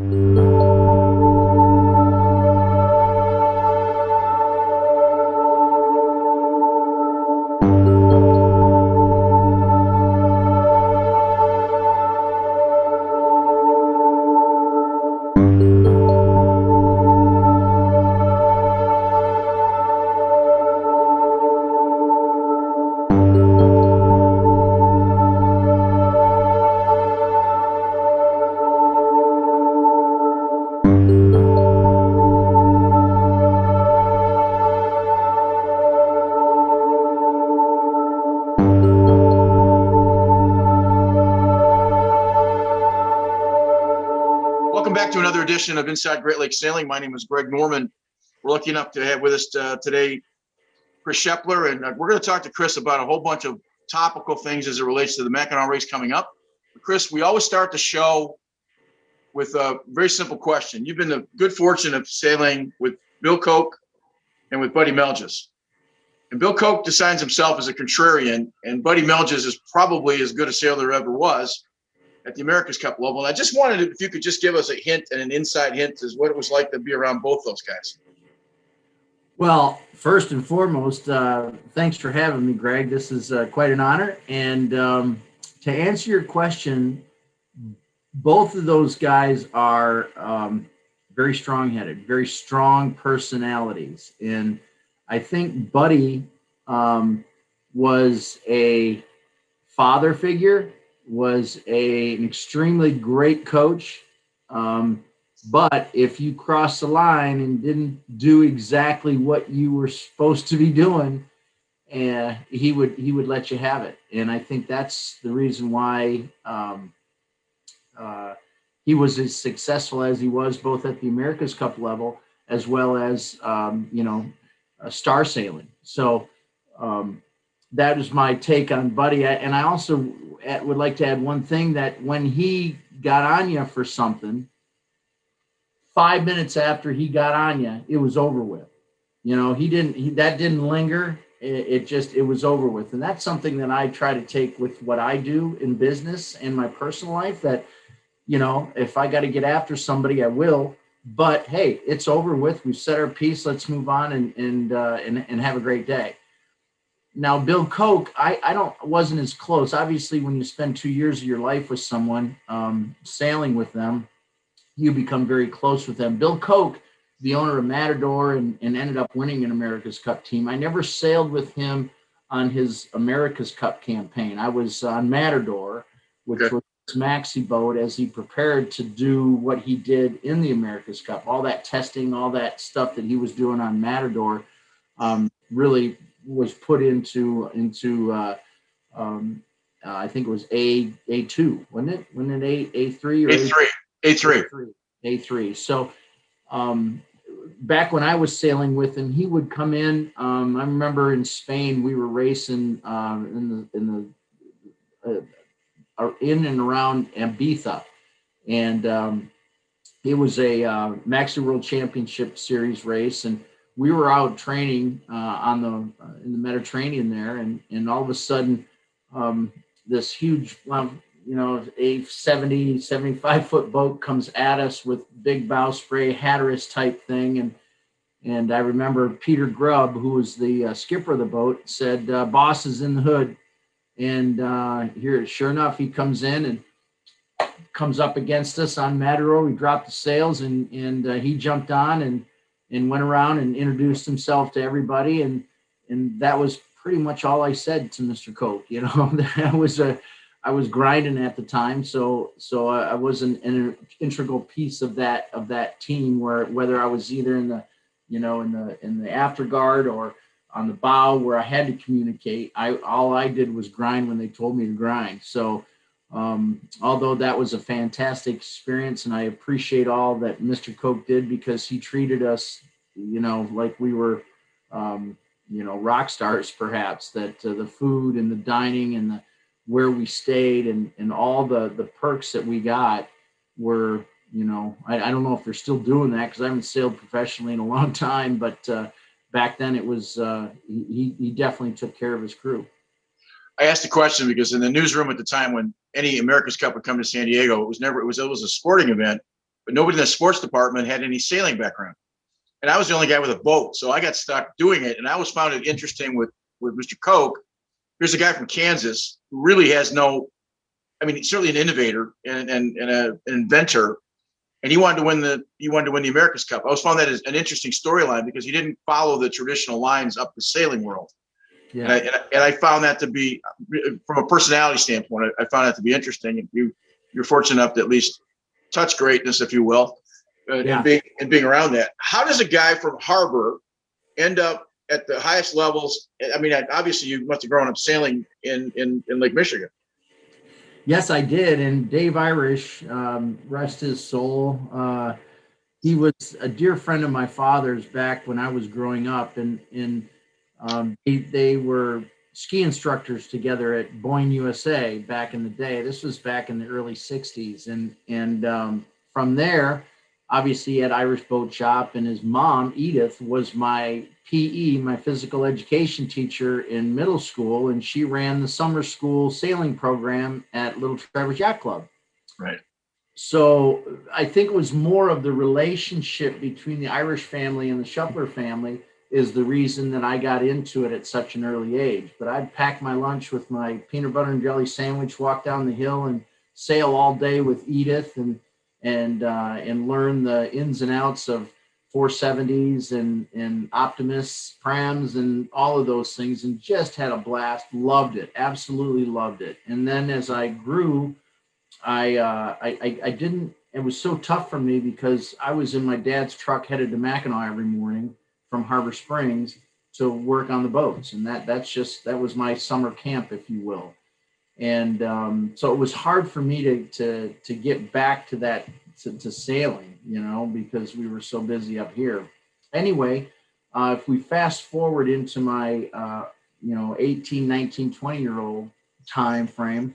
Welcome back to another edition of Inside Great Lakes Sailing. My name is Greg Norman. We're lucky enough to have with us today Chris Shepler, and we're going to talk to Chris about a whole bunch of topical things as it relates to the Mackinac race coming up. But Chris, we always start the show with a very simple question. You've been the good fortune of sailing with Bill Koch and with Buddy Melges. And Bill Koch designs himself as a contrarian, and Buddy Melges is probably as good a sailor there ever was at the America's Cup level. And I just wanted, if you could just give us a hint and an inside hint as what it was like to be around both those guys. Well, first and foremost, thanks for having me, Greg. This is quite an honor. And to answer your question, both of those guys are very strong-headed, very strong personalities. And I think Buddy was a father figure, was an extremely great coach. But if you crossed the line and didn't do exactly what you were supposed to be doing, he would let you have it. And I think that's the reason why he was as successful as he was, both at the America's Cup level as well as star sailing. So that is my take on Buddy. And I also would like to add one thing, that when he got on you for something, 5 minutes after he got on you, it was over with. That didn't linger. It was over with. And that's something that I try to take with what I do in business and my personal life, that, if I got to get after somebody, I will. But hey, it's over with. We've said our piece. Let's move on and have a great day. Now, Bill Koch, I wasn't as close. Obviously, when you spend 2 years of your life with someone, sailing with them, you become very close with them. Bill Koch, the owner of Matador, and ended up winning an America's Cup team. I never sailed with him on his America's Cup campaign. I was on Matador, which was his maxi boat, as he prepared to do what he did in the America's Cup. All that testing, all that stuff that he was doing on Matador really was put into I think it was A2, wasn't it? Wasn't it A3 or A3? A3. So back when I was sailing with him, he would come in. I remember in Spain we were racing in and around Ibiza, and it was a Maxi World Championship Series race, and we were out training in the Mediterranean there, and all of a sudden this huge, a 70, 75-foot boat comes at us with big bow spray, Hatteras type thing. And I remember Peter Grubb, who was the skipper of the boat, said, "Boss is in the hood." And here, sure enough, he comes in and comes up against us on Matador. We dropped the sails, and he jumped on and went around and introduced himself to everybody. And that was pretty much all I said to Mr. Koch. I was grinding at the time, so I was an integral piece of that team, whether I was either in the afterguard or on the bow, where I had to communicate. All I did was grind when they told me to grind. So although that was a fantastic experience, and I appreciate all that Mr. Koch did, because he treated us, like we were, rock stars, perhaps, that the food and the dining and where we stayed and all the perks that we got were, I don't know if they're still doing that, because I haven't sailed professionally in a long time, but back then it was, he definitely took care of his crew. I asked the question because in the newsroom at the time, when any America's Cup would come to San Diego, it was a sporting event. but nobody in the sports department had any sailing background. And I was the only guy with a boat. So I got stuck doing it. And I always found it interesting with Mr. Koch. Here's a guy from Kansas who really has he's certainly an innovator and an inventor. And he wanted to win the America's Cup. I always found that as an interesting storyline because he didn't follow the traditional lines up the sailing world. Yeah. And I found that to be, from a personality standpoint, I found that to be interesting. You're fortunate enough to at least touch greatness, if you will, and being around that. How does a guy from Harbor end up at the highest levels? I mean, obviously you must have grown up sailing in Lake Michigan. Yes, I did. And Dave Irish, rest his soul. He was a dear friend of my father's back when I was growing up, and they were ski instructors together at Boyne, USA back in the day. This was back in the early 60s. And from there, obviously he had Irish Boat Shop, and his mom, Edith, was my PE, my physical education teacher in middle school, and she ran the summer school sailing program at Little Traverse Yacht Club. Right. So I think it was more of the relationship between the Irish family and the Shepler family is the reason that I got into it at such an early age. But I'd pack my lunch with my peanut butter and jelly sandwich, walk down the hill and sail all day with Edith and learn the ins and outs of 470s and Optimus prams and all of those things, and just had a blast. Loved it. Absolutely loved it. And then as I grew, I didn't, it was so tough for me because I was in my dad's truck headed to Mackinac every morning from Harbor Springs to work on the boats. And that was my summer camp, if you will. And so it was hard for me to get back to that, to sailing, because we were so busy up here. Anyway, if we fast forward into my, 18, 19, 20-year-old time frame,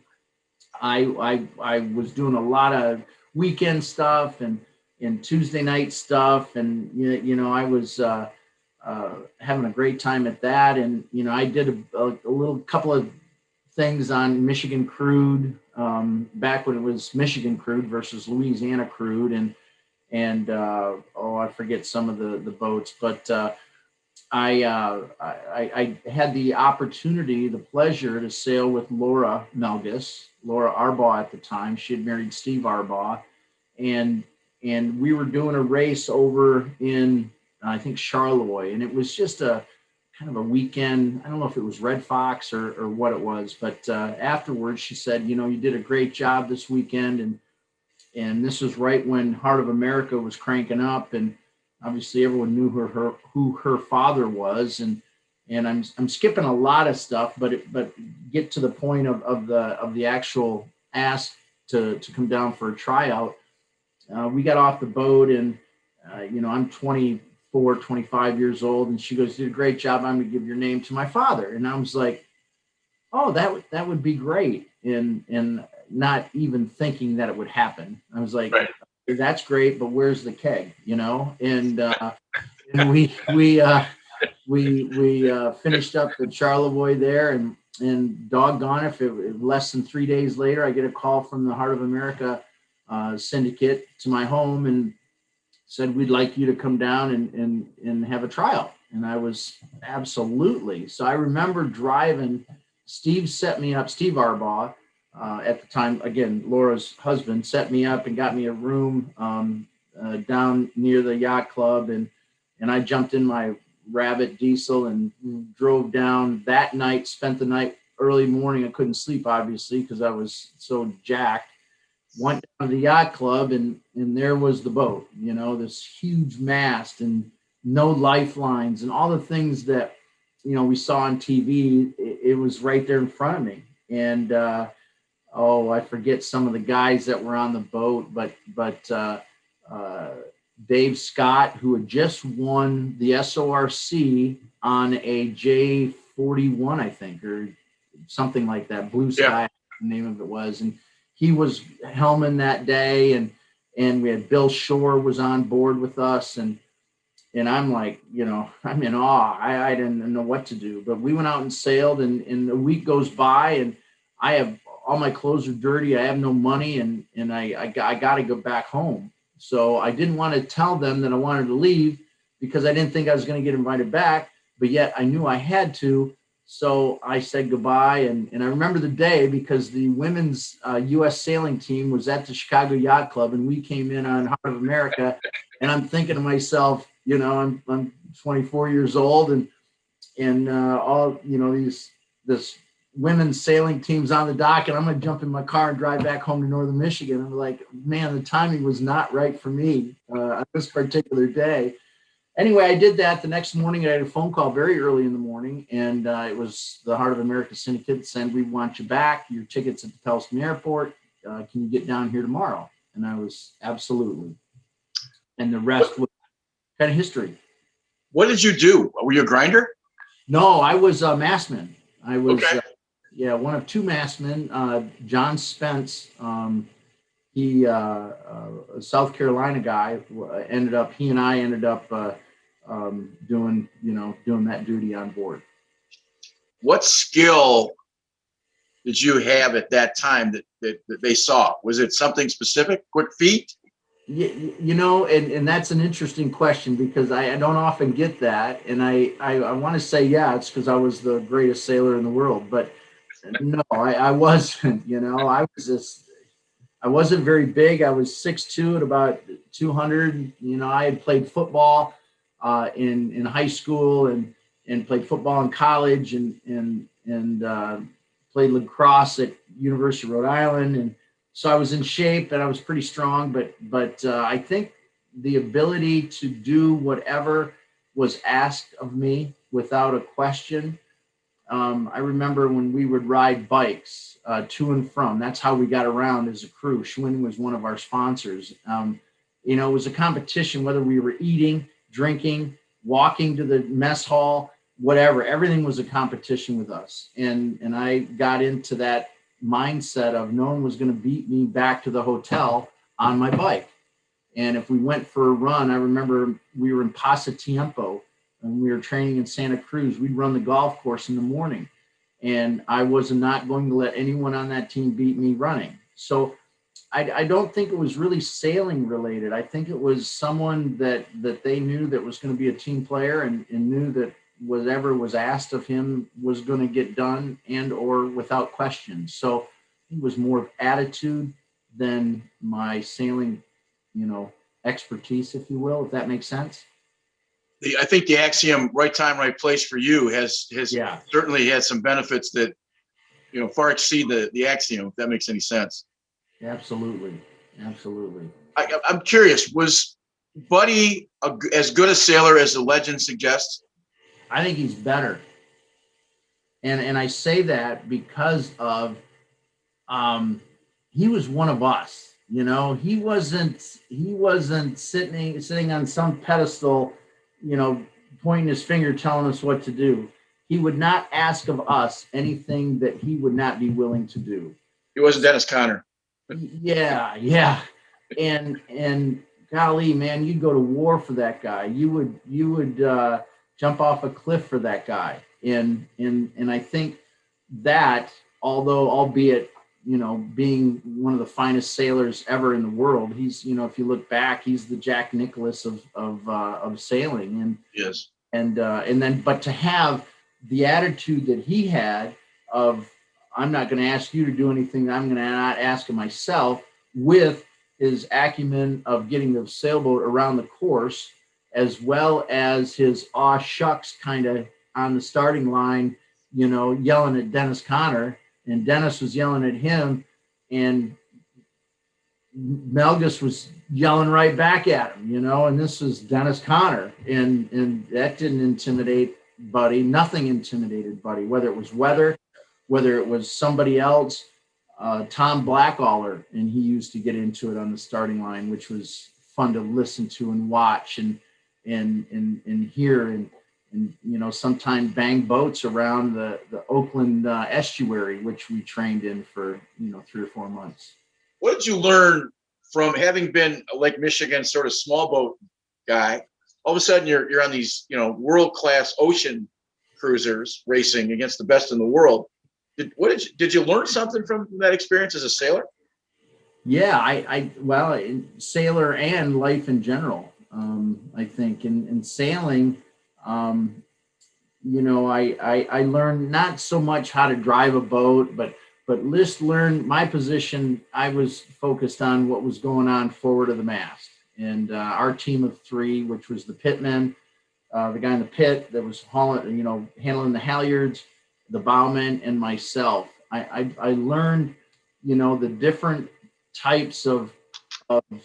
I was doing a lot of weekend stuff and Tuesday night stuff. And, I was having a great time at that. And, I did a little couple of things on Michigan Crude, back when it was Michigan Crude versus Louisiana Crude, and I forget some of the boats, but I had the opportunity, the pleasure to sail with Laura Arbaugh at the time. She had married Steve Arbaugh, and we were doing a race over in I think Charlevoix, and it was just a kind of a weekend. I don't know if it was Red Fox or what it was, but afterwards she said, you did a great job this weekend. And this was right when Heart of America was cranking up. And obviously everyone knew who her father was. And I'm skipping a lot of stuff, but get to the point of the actual ask to come down for a tryout. We got off the boat and, I'm 24, 25 years old. And she goes, "You did a great job. I'm going to give your name to my father." And I was like, "Oh, that would be great." And not even thinking that it would happen. I was like, right. That's great, but where's the keg? And we finished up at Charlevoix there, and doggone if it less than 3 days later, I get a call from the Heart of America syndicate to my home and said, "We'd like you to come down and have a tryout." And I was absolutely. So I remember driving. Steve set me up, Steve Arbaugh, at the time, again, Laura's husband, set me up and got me a room down near the yacht club. And I jumped in my Rabbit diesel and drove down that night, spent the night, early morning. I couldn't sleep, obviously, because I was so jacked. Went down to the yacht club, and there was the boat, this huge mast and no lifelines and all the things that, we saw on TV. It was right there in front of me. And, I forget some of the guys that were on the boat, but Dave Scott, who had just won the SORC on a J41, I think, or something like that, Blue Sky, the name of it was. And he was helming that day, and we had Bill Shore was on board with us. And I'm like, I'm in awe. I didn't know what to do, but we went out and sailed, and a week goes by, and I have all my clothes are dirty. I have no money, and I got to go back home. So I didn't want to tell them that I wanted to leave because I didn't think I was going to get invited back, but yet I knew I had to. So I said goodbye. And I remember the day because the women's U.S. sailing team was at the Chicago Yacht Club, and we came in on Heart of America. And I'm thinking to myself, I'm 24 years old, and all, this women's sailing team's on the dock, and I'm going to jump in my car and drive back home to Northern Michigan. I'm like, man, the timing was not right for me on this particular day. Anyway, I did that. The next morning, I had a phone call very early in the morning, and it was the Heart of America Syndicate saying, we want you back. Your tickets at the Pellston Airport. Can you get down here tomorrow? And I was absolutely. And the rest was kind of history. What did you do? Were you a grinder? No, I was a mastman. I was, okay. One of two mastmen. John Spence, he, a South Carolina guy, he and I ended up doing that duty on board. What skill did you have at that time that they saw? Was it something specific? Quick feet? And that's an interesting question because I don't often get that. And I want to say, yeah, it's because I was the greatest sailor in the world. But no, I wasn't. I wasn't very big. I was 6'2" at about 200. I had played football in high school and played football in college and played lacrosse at University of Rhode Island. And so I was in shape and I was pretty strong, but I think the ability to do whatever was asked of me without a question. I remember when we would ride bikes to and from. That's how we got around as a crew. Schwinn was one of our sponsors. It was a competition, whether we were eating, drinking, walking to the mess hall, whatever. Everything was a competition with us. And I got into that mindset of no one was going to beat me back to the hotel on my bike. And if we went for a run, I remember we were in Pasatiempo and we were training in Santa Cruz. We'd run the golf course in the morning, and I was not going to let anyone on that team beat me running. So I don't think it was really sailing related. I think it was someone that they knew that was going to be a team player and knew that whatever was asked of him was going to get done and or without question. So it was more of attitude than my sailing, expertise, if you will, if that makes sense. I think the axiom "right time, right place" for you has certainly had some benefits that far exceed the axiom, if that makes any sense. Absolutely. I'm curious, was Buddy as good a sailor as the legend suggests? I think he's better. And I say that because of he was one of us. He wasn't sitting on some pedestal, pointing his finger telling us what to do. He would not ask of us anything that he would not be willing to do. He wasn't Dennis Conner. Yeah. And golly, man, you'd go to war for that guy. You would jump off a cliff for that guy. And I think that, although albeit, being one of the finest sailers ever in the world, he's, if you look back, he's the Jack Nicklaus of sailing. And yes. And then, but to have the attitude that he had of, I'm not going to ask you to do anything I'm going to not ask of myself, with his acumen of getting the sailboat around the course, as well as his aw shucks kind of on the starting line, yelling at Dennis Conner, and Dennis was yelling at him, and Melgus was yelling right back at him, and this was Dennis Conner, and that didn't intimidate Buddy. Nothing intimidated Buddy, whether it was weather, whether it was somebody else. Tom Blackaller, and he used to get into it on the starting line, which was fun to listen to and watch and hear and sometimes bang boats around the Oakland estuary, which we trained in for 3 or 4 months. What did you learn from having been a Lake Michigan sort of small boat guy? All of a sudden you're on these world-class ocean cruisers racing against the best in the world. Did you learn something from that experience as a sailor? Yeah, well, sailor and life in general. I think in sailing, um, I learned not so much how to drive a boat, but just learn my position. I was focused on what was going on forward of the mast, and our team of three, which was the pitman, the guy in the pit that was hauling, handling the halyards, the bowman, and myself. I learned, the different types of,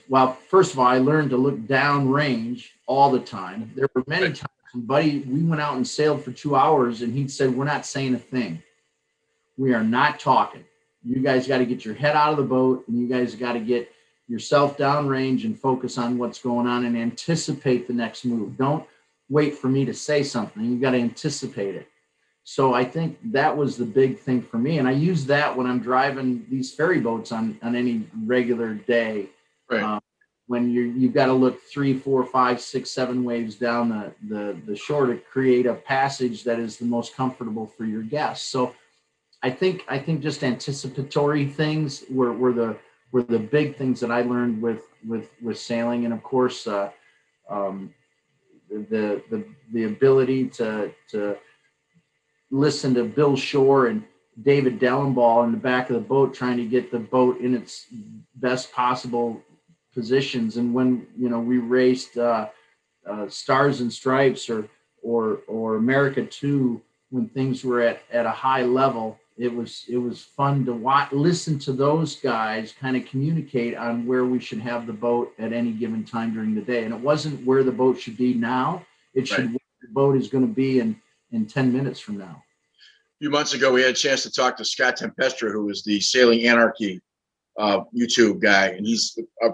well, first of all, I learned to look down range all the time. There were many times, buddy, we went out and sailed for 2 hours, and he said, "We're not saying a thing. We are not talking. You guys got to get your head out of the boat, and you guys got to get yourself down range and focus on what's going on and anticipate the next move. Don't wait for me to say something. You got to anticipate it." So I think that was the big thing for me. And I use that when I'm driving these ferry boats on any regular day. Right. When you've got to look 3, 4, 5, 6, 7 waves down the shore to create a passage that is the most comfortable for your guests. So I think just anticipatory things were the big things that I learned with sailing. And of course, the ability to listen to Bill Shore and David Dellenball in the back of the boat, trying to get the boat in its best possible positions. And when, we raced Stars and Stripes or America 2, when things were at a high level, it was fun to listen to those guys kind of communicate on where we should have the boat at any given time during the day. And it wasn't where the boat should be now. It should where the boat is going to be in 10 minutes from now. A few months ago, we had a chance to talk to Scott Tempestra, who is the Sailing Anarchy YouTube guy, and he's a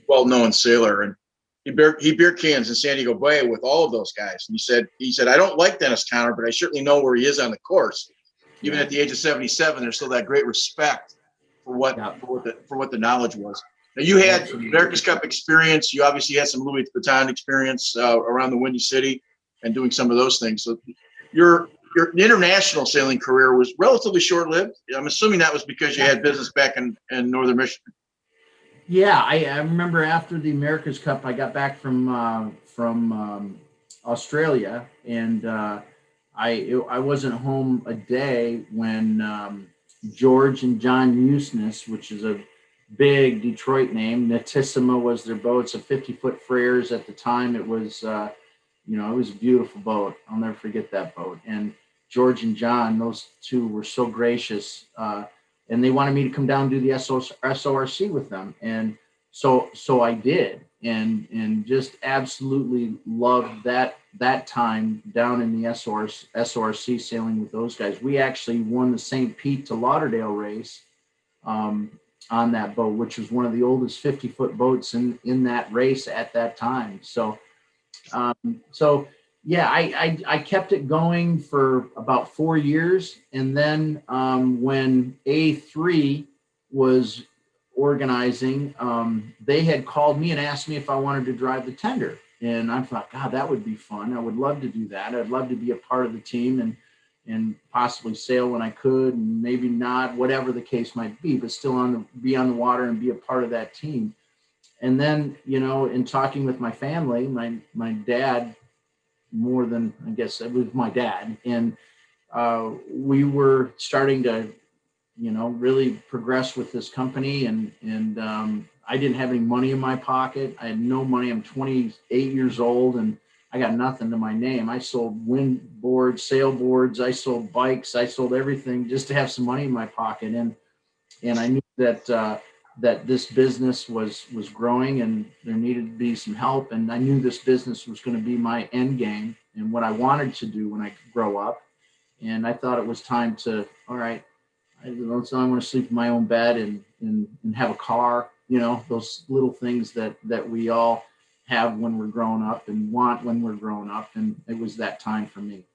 well-known sailor. And he beer cans in San Diego Bay with all of those guys. And he said, "I don't like Dennis Conner, but I certainly know where he is on the course. Even at the age of 77, there's still that great respect for what the knowledge was." Now, you had America's Cup experience. You obviously had some Louis Vuitton experience around the Windy City and doing some of those things. So your international sailing career was relatively short-lived. I'm assuming that was because you had business back in Northern Michigan. Yeah, I remember after the America's Cup, I got back from Australia, and I wasn't home a day when George and John Eustis, which is a big Detroit name, Natissima was their boat. It's a 50-foot Freres at the time. It was, it was a beautiful boat. I'll never forget that boat. And George and John, those two were so gracious, and they wanted me to come down and do the SORC with them. And so I did, and just absolutely loved that time down in the SORC sailing with those guys. We actually won the St. Pete to Lauderdale race on that boat, which was one of the oldest 50-foot boats in that race at that time. So yeah, I kept it going for about 4 years. And then when A3 was organizing, they had called me and asked me if I wanted to drive the tender. And I thought, God, that would be fun. I would love to do that. I'd love to be a part of the team and possibly sail when I could, and maybe not, whatever the case might be, but still be on the water and be a part of that team. And then, in talking with my family, my dad, more than, I guess it was my dad, and we were starting to, really progress with this company, and I didn't have any money in my pocket. I had no money. I'm 28 years old, and I got nothing to my name. I sold wind boards, sailboards. I sold bikes. I sold everything just to have some money in my pocket. And I knew that this business was growing, and there needed to be some help. And I knew this business was going to be my end game and what I wanted to do when I grow up. And I thought it was time to, all right, so I'm going to sleep in my own bed and have a car, those little things that we all have when we're growing up and want when we're growing up. And it was that time for me.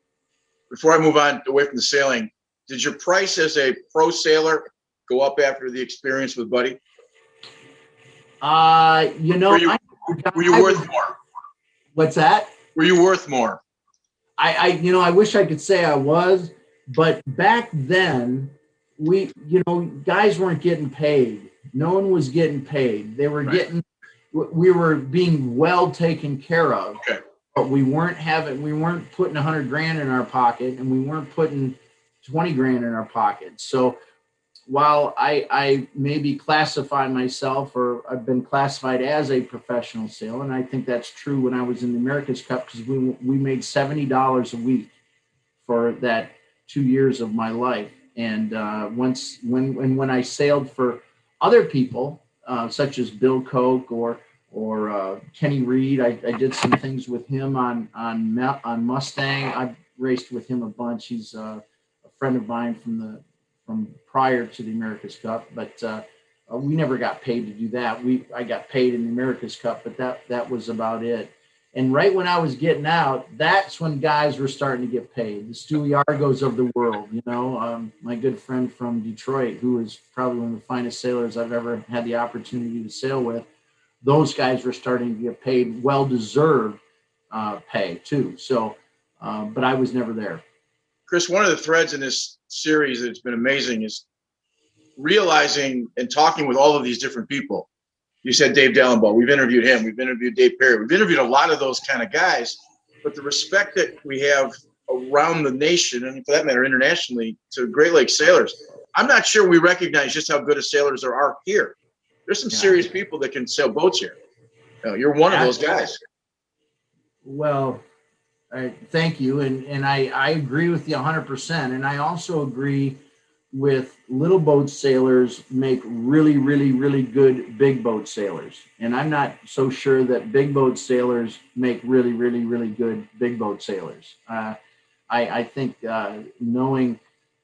Before I move on away from the sailing, did your price as a pro sailor go up after the experience with Buddy? Were you worth more? What's that? Were you worth more? I wish I could say I was, but back then guys weren't getting paid. No one was getting paid. They were we were being well taken care of, but we weren't putting 100 grand in our pocket, and we weren't putting 20 grand in our pocket. So while I maybe classify myself, or I've been classified as a professional sailor, and I think that's true when I was in the America's Cup, because we made $70 a week for that 2 years of my life. And when I sailed for other people, such as Bill Koch or Kenny Reed, I did some things with him on Mustang. I've raced with him a bunch. He's a friend of mine from prior to the America's Cup, but we never got paid to do that. I got paid in the America's Cup, but that was about it. And right when I was getting out, that's when guys were starting to get paid. The Stewie Argos of the world, my good friend from Detroit, who is probably one of the finest sailors I've ever had the opportunity to sail with. Those guys were starting to get paid, well-deserved pay too. So, but I was never there. Chris, one of the threads in this series that's been amazing is realizing and talking with all of these different people. You said Dave Dallenbaugh. We've interviewed him. We've interviewed Dave Perry. We've interviewed a lot of those kind of guys. But the respect that we have around the nation, and for that matter, internationally, to Great Lakes sailors, I'm not sure we recognize just how good of sailors there are here. There's some serious people that can sail boats here. You're one of those guys. Well, thank you. And I agree with you 100%. And I also agree with little boat sailors make really, really, really good big boat sailors. And I'm not so sure that big boat sailors make really, really, really good big boat sailors. I think knowing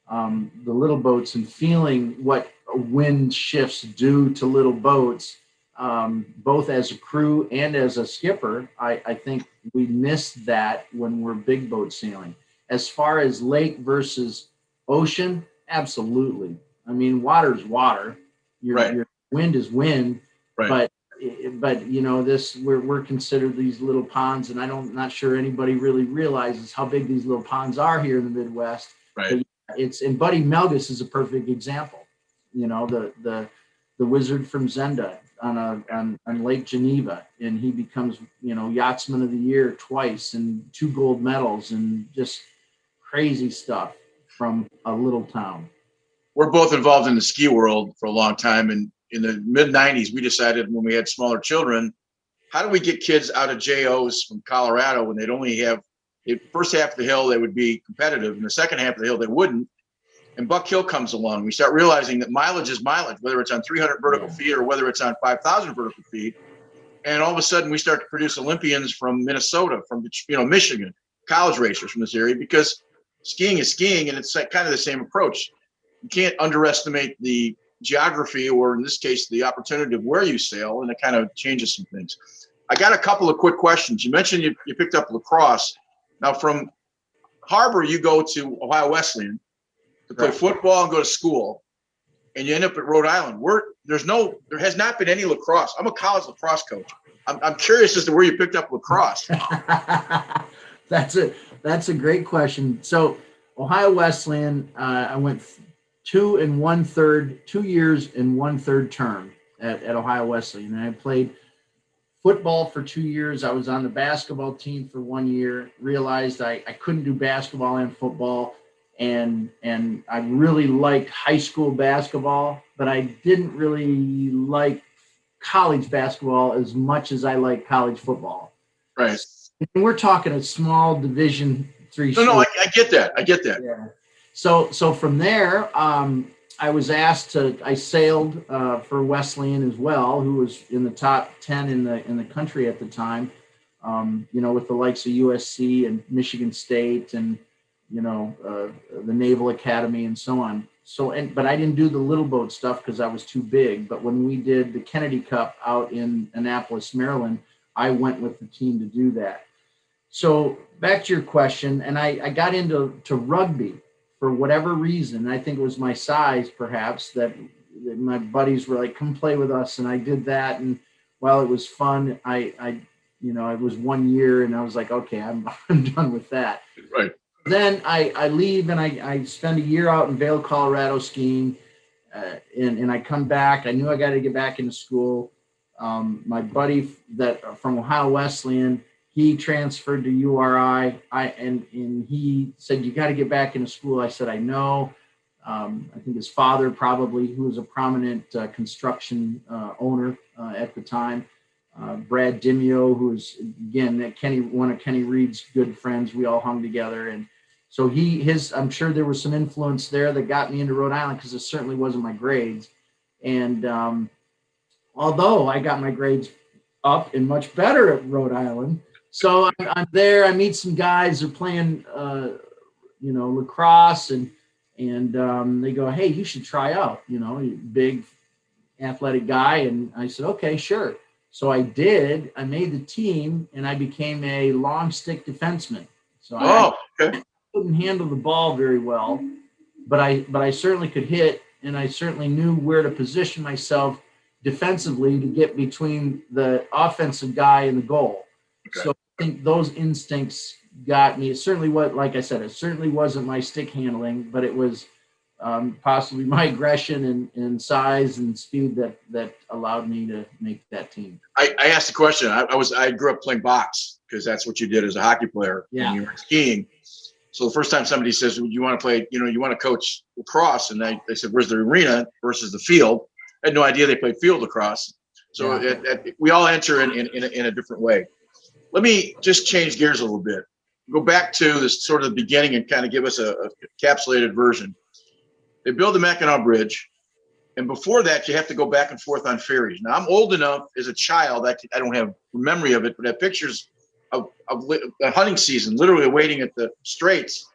the little boats and feeling what wind shifts do to little boats, both as a crew and as a skipper, I think we miss that when we're big boat sailing. As far as lake versus ocean, absolutely. I mean, water is water. Your wind is wind. Right. But we're considered these little ponds, and not sure anybody really realizes how big these little ponds are here in the Midwest. Right. And Buddy Melgus is a perfect example. The wizard from Zenda on Lake Geneva, and he becomes Yachtsman of the Year twice and 2 gold medals and just crazy stuff from a little town. We're both involved in the ski world for a long time, and in the mid-90s, we decided when we had smaller children, how do we get kids out of JOs from Colorado when they'd only have the first half of the hill, they would be competitive, and the second half of the hill, they wouldn't. And Buck Hill comes along. We start realizing that mileage is mileage, whether it's on 300 vertical feet or whether it's on 5,000 vertical feet. And all of a sudden, we start to produce Olympians from Minnesota, from Michigan, college racers from this area, because skiing is skiing, and it's kind of the same approach. You can't underestimate the geography, or in this case, the opportunity of where you sail, and it kind of changes some things. I got a couple of quick questions. You mentioned you picked up lacrosse. Now, from Harbor, you go to Ohio Wesleyan to play football and go to school, and you end up at Rhode Island. There has not been any lacrosse. I'm a college lacrosse coach. I'm curious as to where you picked up lacrosse. That's a great question. So Ohio Wesleyan, I went 2 years and 1/3 term at Ohio Wesleyan, and I played football for 2 years. I was on the basketball team for 1 year. Realized I couldn't do basketball and football, and I really liked high school basketball, but I didn't really like college basketball as much as I like college football. Right. And we're talking a small Division III. No, I get that. Yeah. So from there, I was asked I sailed for Wesleyan as well, who was in the top 10 in the country at the time, with the likes of USC and Michigan State and, the Naval Academy and so on. But I didn't do the little boat stuff because I was too big. But when we did the Kennedy Cup out in Annapolis, Maryland, I went with the team to do that. So back to your question, and I got into rugby for whatever reason. I think it was my size, perhaps, that my buddies were like, come play with us. And I did that. And while it was fun, it was 1 year and I was like, okay, I'm done with that. Right. then I leave and I spend a year out in Vail, Colorado skiing, and I come back. I knew I got to get back into school. My buddy that from Ohio Wesleyan, he transferred to URI. And he said, you got to get back into school. I said, I know. I think his father probably, who was a prominent construction owner at the time, Brad Dimio, who was, again, one of Kenny Reed's good friends. We all hung together. And so I'm sure there was some influence there that got me into Rhode Island, because it certainly wasn't my grades. And although I got my grades up and much better at Rhode Island, so I'm there. I meet some guys. They're playing, lacrosse, and they go, hey, you should try out. Big athletic guy. And I said, okay, sure. So I did. I made the team, and I became a long stick defenseman. So I couldn't handle the ball very well, but I certainly could hit, and I certainly knew where to position myself defensively to get between the offensive guy and the goal. Okay. So I think those instincts got me. It certainly was, like I said, it certainly wasn't my stick handling, but it was possibly my aggression and size and speed that allowed me to make that team. I asked the question. I grew up playing box, because that's what you did as a hockey player when you were skiing. So the first time somebody says, well, you want to play, you want to coach lacrosse, and they said, where's the arena versus the field? I had no idea they played field lacrosse. So we all enter in a different way. Let me just change gears a little bit. Go back to this sort of the beginning and kind of give us a encapsulated version. They build the Mackinac Bridge, and before that, you have to go back and forth on ferries. Now, I'm old enough as a child, I don't have memory of it, but I have pictures of the hunting season, literally waiting at the straits,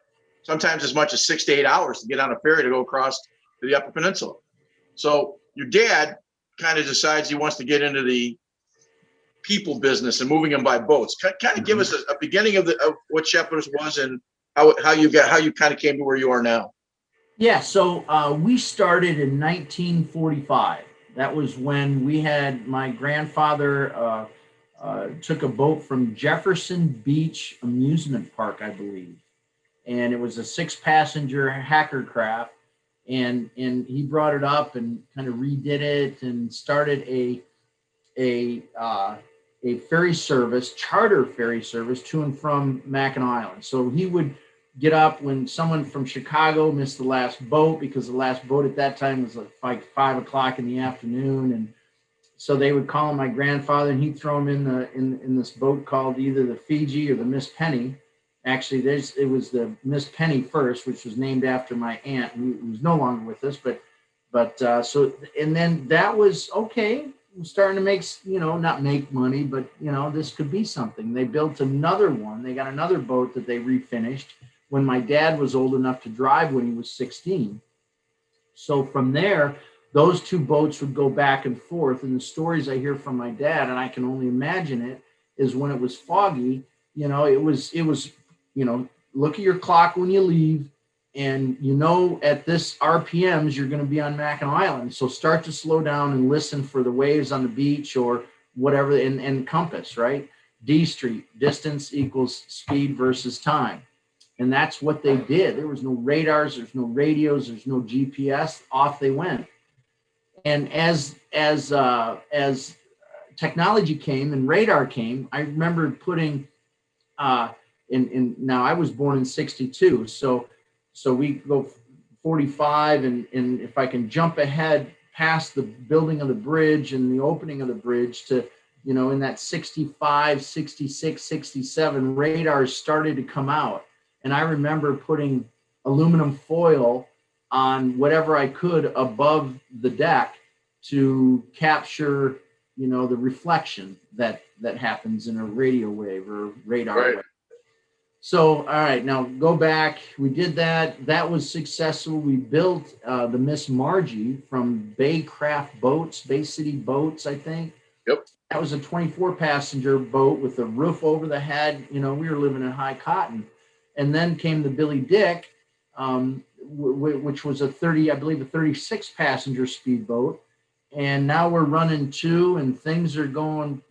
sometimes as much as 6 to 8 hours to get on a ferry to go across to the Upper Peninsula. So your dad kind of decides he wants to get into the people business and moving them by boats. Kind of give us a beginning of what Shepler's was, and how you kind of came to where you are now. Yeah, so we started in 1945. That was when we had my grandfather took a boat from Jefferson Beach Amusement Park, I believe, and it was a 6-passenger hacker craft, and he brought it up and kind of redid it and started a ferry service, charter ferry service to and from Mackinac Island. So he would get up when someone from Chicago missed the last boat, because the last boat at that time was like 5 o'clock in the afternoon. And so they would call my grandfather, and he'd throw him in this boat called either the Fiji or the Miss Penny. Actually, it was the Miss Penny first, which was named after my aunt, who was no longer with us. So, and then that was okay. We're starting to make, not make money, but, this could be something. They built another one. They got another boat that they refinished when my dad was old enough to drive when he was 16. So from there, those two boats would go back and forth. And the stories I hear from my dad, and I can only imagine it, is when it was foggy, it was, look at your clock when you leave, and at this RPMs, you're going to be on Mackinac Island. So start to slow down and listen for the waves on the beach or whatever, and compass, right? D Street, distance equals speed versus time. And that's what they did. There was no radars, there's no radios, there's no GPS. Off they went. And as technology came and radar came, I remember putting now I was born in 62, so we go 45, and if I can jump ahead past the building of the bridge and the opening of the bridge to, in that 65, 66, 67, radars started to come out. And I remember putting aluminum foil on whatever I could above the deck to capture, the reflection that happens in a radio wave or radar wave. So, all right, now go back. We did that. That was successful. We built the Miss Margie from Bay City Boats, I think. Yep. That was a 24-passenger boat with a roof over the head. We were living in high cotton. And then came the Billy Dick, which was a 36-passenger speedboat. And now we're running 2, and things are going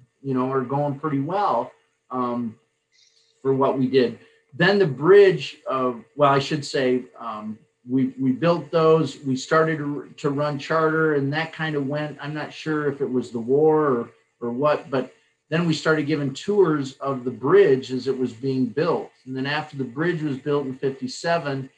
pretty well for what we did. then the bridge well, I should say, we built those. We started to run charter, and that kind of went. I'm not sure if it was the war or what, but then we started giving tours of the bridge as it was being built. And then after the bridge was built in '57,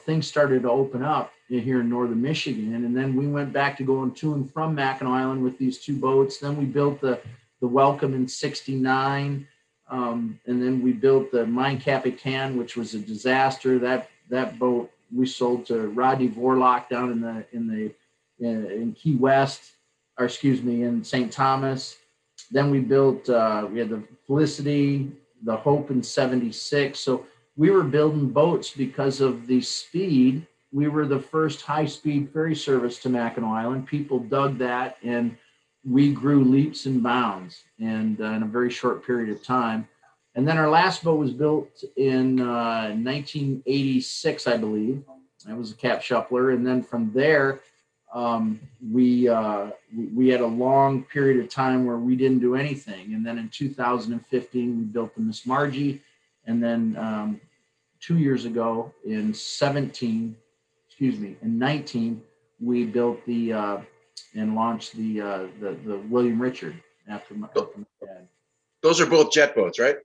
things started to open up here in northern Michigan. And then we went back to going to and from Mackinac Island with these two boats. Then we built the Welcome in '69. And then we built the Mein Capitan, which was a disaster. That boat we sold to Rodney Vorlock down in Key West, or excuse me, in St. Thomas. Then we built we had the Felicity, the Hope in '76. So we were building boats because of the speed. We were the first high-speed ferry service to Mackinac Island. People dug that, and we grew leaps and bounds, and in a very short period of time. And then our last boat was built in 1986, I believe. That was a Cap Shepler. And then from there, we had a long period of time where we didn't do anything. And then in 2015, we built the Miss Margie. And then 2 years ago, in 19, we built and launched the William Richard after my dad. Those are both jet boats, right?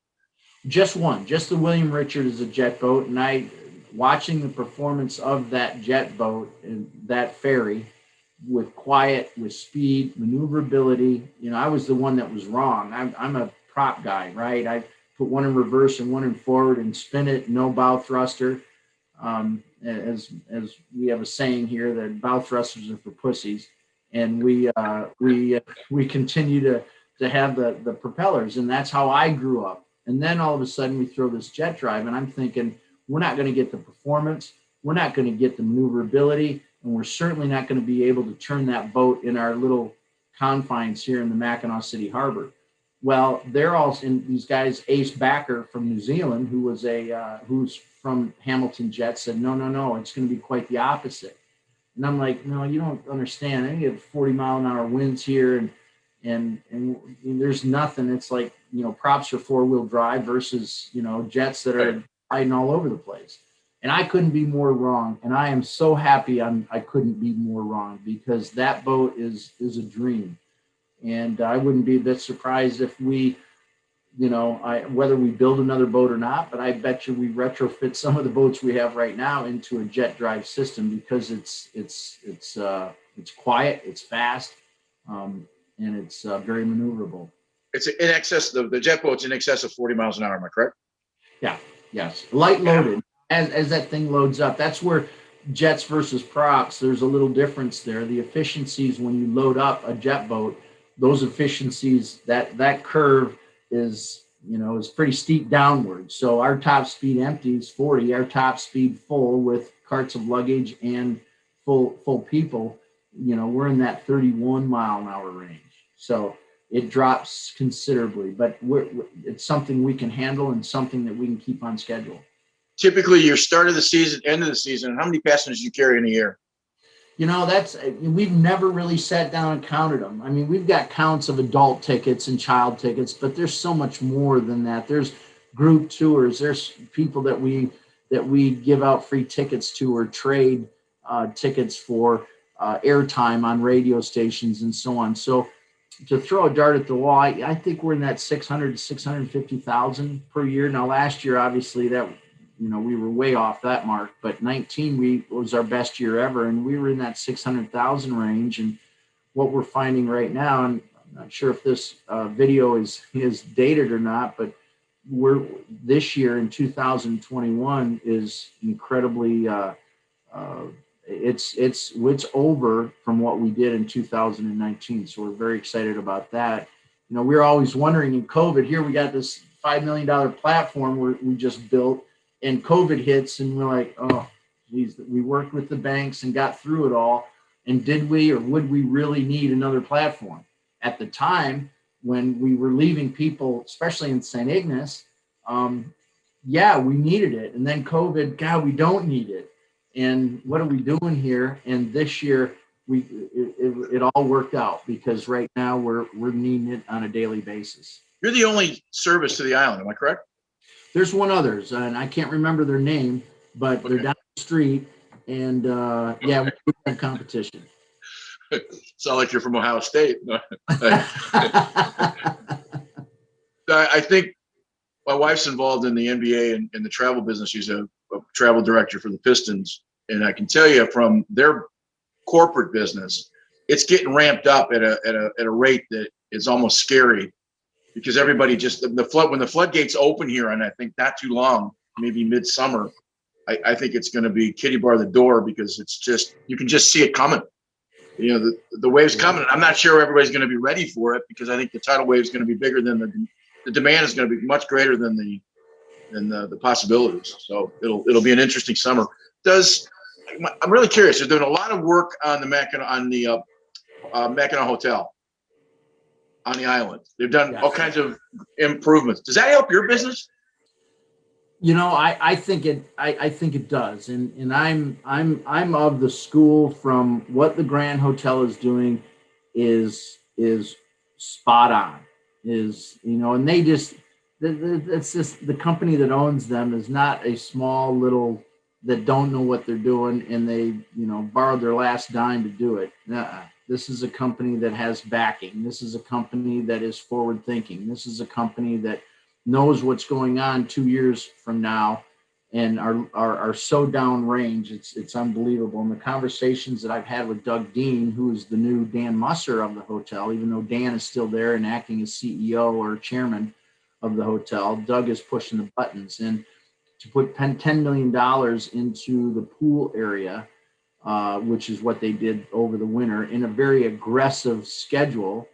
Just one, just the William Richard is a jet boat. And watching the performance of that jet boat and that ferry with quiet, with speed, maneuverability, I was the one that was wrong. I'm a prop guy, right? I put one in reverse and one in forward and spin it, no bow thruster. As we have a saying here that bow thrusters are for pussies. And we continue to have the propellers, and that's how I grew up. And then all of a sudden we throw this jet drive, and I'm thinking, we're not going to get the performance, we're not going to get the maneuverability, and we're certainly not going to be able to turn that boat in our little confines here in the Mackinac City Harbor. Well, they're all in these guys. Ace Backer from New Zealand, who's from Hamilton Jet, said, no, it's going to be quite the opposite. And I'm like, no, you don't understand. I think you have 40-mile-an-hour winds here, and there's nothing. It's like, props are four-wheel drive versus, jets that are riding all over the place. And I couldn't be more wrong. And I am so happy I couldn't be more wrong, because that boat is a dream. And I wouldn't be a bit surprised if we, whether we build another boat or not, but I bet you we retrofit some of the boats we have right now into a jet drive system, because it's quiet, it's fast, and it's very maneuverable. It's in excess, the jet boat's in excess of 40 miles an hour, am I correct? Yeah, yes. Light loaded. As that thing loads up, that's where jets versus props, there's a little difference there. The efficiencies when you load up a jet boat, those efficiencies, that curve is pretty steep downward. So our top speed empty is 40, our top speed full with carts of luggage and full people, we're in that 31-mile-an-hour range. So it drops considerably, but it's something we can handle and something that we can keep on schedule. Typically, your start of the season, end of the season, how many passengers do you carry in a year? We've never really sat down and counted them. I mean, we've got counts of adult tickets and child tickets, but there's so much more than that. There's group tours. There's people that we give out free tickets to, or trade tickets for airtime on radio stations and so on. So to throw a dart at the wall, I think we're in that 600 to 650,000 per year. Now, last year, obviously, that we were way off that mark, but 19 was our best year ever, and we were in that 600,000 range. And what we're finding right now, and I'm not sure if this video is dated or not, but this year in 2021 is incredibly it's over from what we did in 2019. So we're very excited about that. We're always wondering in COVID, here we got this $5 million platform we just built, and COVID hits, and we're like, oh, geez, we worked with the banks and got through it all. And did we, or would we really need another platform? At the time when we were leaving people, especially in St. Ignace, yeah, we needed it. And then COVID, God, we don't need it. And what are we doing here? And this year, it all worked out, because right now we're needing it on a daily basis. You're the only service to the island, am I correct? There's one others, and I can't remember their name, but they're down the street, and yeah, we have competition. Sound like you're from Ohio State. I think my wife's involved in the NBA and the travel business. She's a travel director for the Pistons. And I can tell you from their corporate business, it's getting ramped up at a rate that is almost scary, because everybody just when the floodgates open here, and I think not too long, maybe midsummer, I think it's going to be kitty bar the door, because it's just, you can just see it coming. You know, the wave's coming. I'm not sure everybody's going to be ready for it, because I think the tidal wave is going to be bigger than the demand is going to be much greater than the possibilities. So it'll be an interesting summer. I'm really curious. They're doing a lot of work on the Mackinac Hotel on the island. They've done all kinds of improvements. Does that help your business? You know, I think it does, and I'm of the school from what the Grand Hotel is doing is spot on. And they just, it's just, the company that owns them is not a small little that don't know what they're doing, and they borrowed their last dime to do it. This is a company that has backing. This is a company that is forward thinking. This is a company that knows what's going on 2 years from now, and are so downrange. It's unbelievable. And the conversations that I've had with Doug Dean, who is the new Dan Musser of the hotel, even though Dan is still there and acting as CEO or chairman of the hotel, Doug is pushing the buttons. And to put $10 million into the pool area, which is what they did over the winter, in a very aggressive schedule.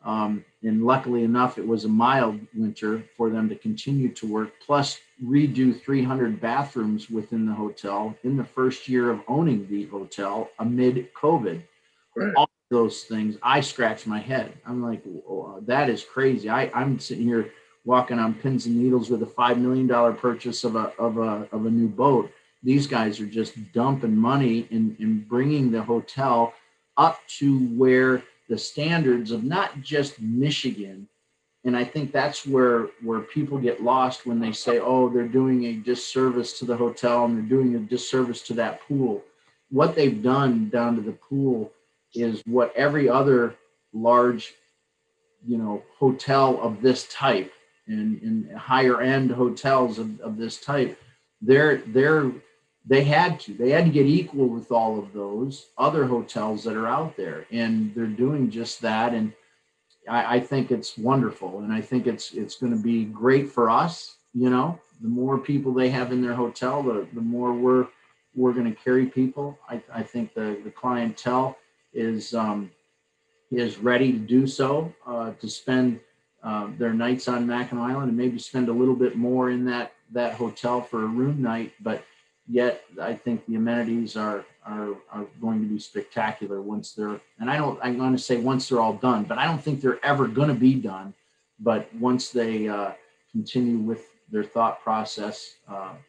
And luckily enough, it was a mild winter for them to continue to work, plus redo 300 bathrooms within the hotel in the first year of owning the hotel amid COVID. Right. All those things, I scratch my head. I'm like, oh, that is crazy. I'm sitting here walking on pins and needles with a $5 million purchase of a new boat. These guys are just dumping money and bringing the hotel up to where the standards of not just Michigan. And I think that's where people get lost when they say, oh, they're doing a disservice to the hotel and they're doing a disservice to that pool. What they've done down to the pool is what every other large, hotel of this type and higher end hotels of this type, they had to get equal with all of those other hotels that are out there, and they're doing just that. And I think it's wonderful, and I think it's going to be great for us. The more people they have in their hotel, the more we're going to carry people. I think the clientele is ready to do so, to spend their nights on Mackinac Island, and maybe spend a little bit more in that hotel for a room night. But yet I think the amenities are going to be spectacular once they're, and I'm going to say once they're all done, but I don't think they're ever going to be done. But once they continue with their thought process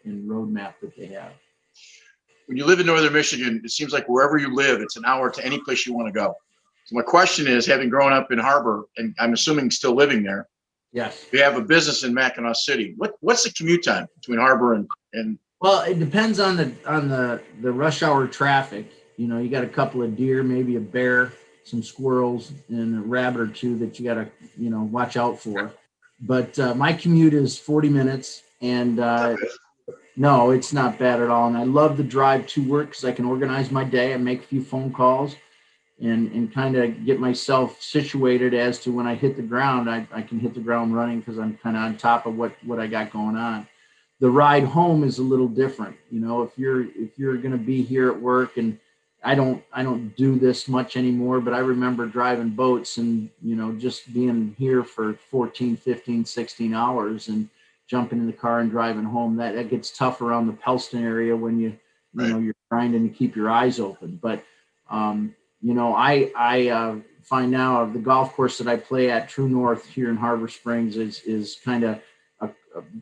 and roadmap that they have. When you live in Northern Michigan, it seems like wherever you live, it's an hour to any place you want to go. So my question is, having grown up in Harbor, and I'm assuming still living there, yes, you have a business in Mackinac City. What's the commute time between Harbor and Well, it depends on the rush hour traffic. You got a couple of deer, maybe a bear, some squirrels, and a rabbit or two that you got to watch out for. But my commute is 40 minutes, and no, it's not bad at all. And I love the drive to work because I can organize my day. I make a few phone calls and kind of get myself situated as to when I hit the ground, I can hit the ground running because I'm kind of on top of what I got going on. The ride home is a little different. If you're going to be here at work, and I don't do this much anymore, but I remember driving boats and, just being here for 14, 15, 16 hours and jumping in the car and driving home. That gets tough around the Pellston area when you're grinding to keep your eyes open. But, I find now the golf course that I play at, True North here in Harbor Springs, is kind of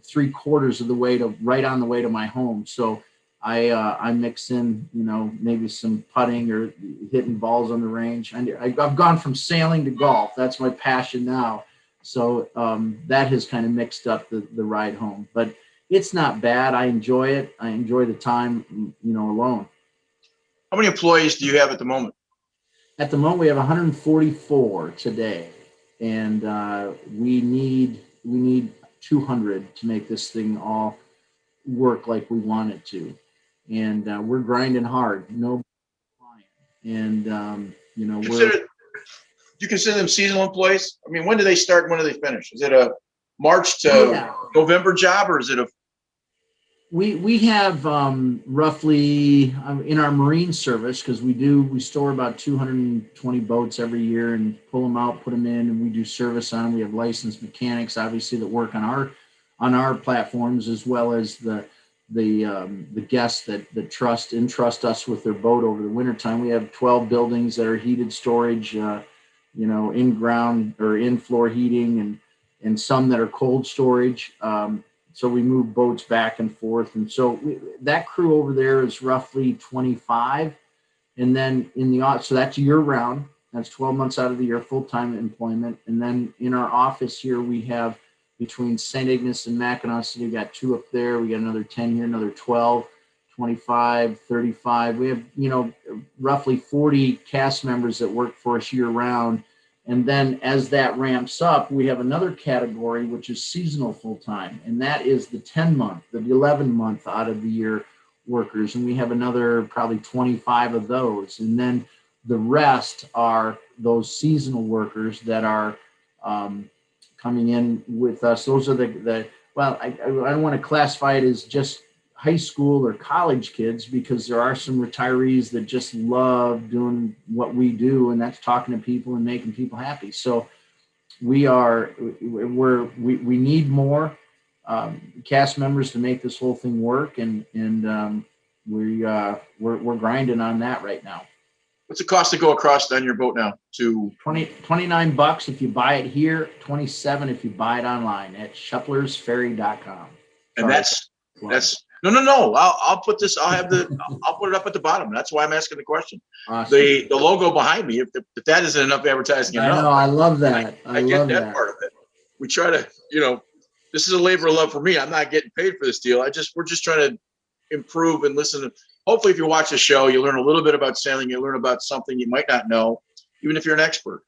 3/4 of the way to right on the way to my home. So I mix in, maybe some putting or hitting balls on the range. I've gone from sailing to golf. That's my passion now. So that has kind of mixed up the ride home. But it's not bad. I enjoy it. I enjoy the time, alone. How many employees do you have at the moment? At the moment, we have 144 today, and we need 200 to make this thing all work like we want it to. And we're grinding hard. No client, and Consider, do you consider them seasonal employees? I mean, when do they start and when do they finish? Is it a March to November job, or is it a? We have roughly in our marine service, because we store about 220 boats every year and pull them out, put them in, and we do service on them. We have licensed mechanics, obviously, that work on our platforms, as well as the guests that entrust us with their boat over the wintertime. We have 12 buildings that are heated storage, in ground or in floor heating, and some that are cold storage. So we move boats back and forth. And so that crew over there is roughly 25. And then so that's year round. That's 12 months out of the year, full-time employment. And then in our office here, we have between St. Ignace and Mackinac City, we got 2 up there. We got another 10 here, another 12, 25, 35. We have, roughly 40 cast members that work for us year round. And then as that ramps up, we have another category, which is seasonal full-time. And that is the 10-month, the 11-month out of the year workers. And we have another probably 25 of those. And then the rest are those seasonal workers that are coming in with us. Those are I don't want to classify it as just high school or college kids, because there are some retirees that just love doing what we do, and that's talking to people and making people happy. So we need more cast members to make this whole thing work, and we're grinding on that right now. What's the cost to go across on your boat now? To $29 if you buy it here, $27 if you buy it online at sheplersferry.com. And that's no. I'll put this. I'll put it up at the bottom. That's why I'm asking the question. Awesome. The logo behind me. If that isn't enough advertising, I know. I love that. I get that part of it. We try to, this is a labor of love for me. I'm not getting paid for this deal. We're just trying to improve and listen. Hopefully, if you watch the show, you learn a little bit about sailing. You learn about something you might not know, even if you're an expert.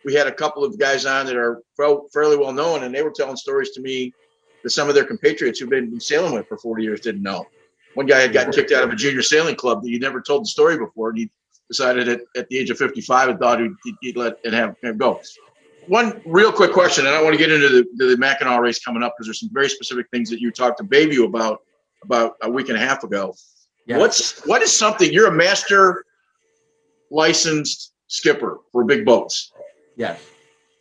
We had a couple of guys on that are fairly well known, and they were telling stories to me that some of their compatriots who've been sailing with for 40 years didn't know. One guy had gotten kicked out of a junior sailing club that he never told the story before, and he decided at the age of 55 and thought he'd let it have go. One real quick question, and I want to get into the Mackinac race coming up, because there's some very specific things that you talked to Bayview about a week and a half ago. Yeah. What is something, you're a master licensed skipper for big boats. Yes.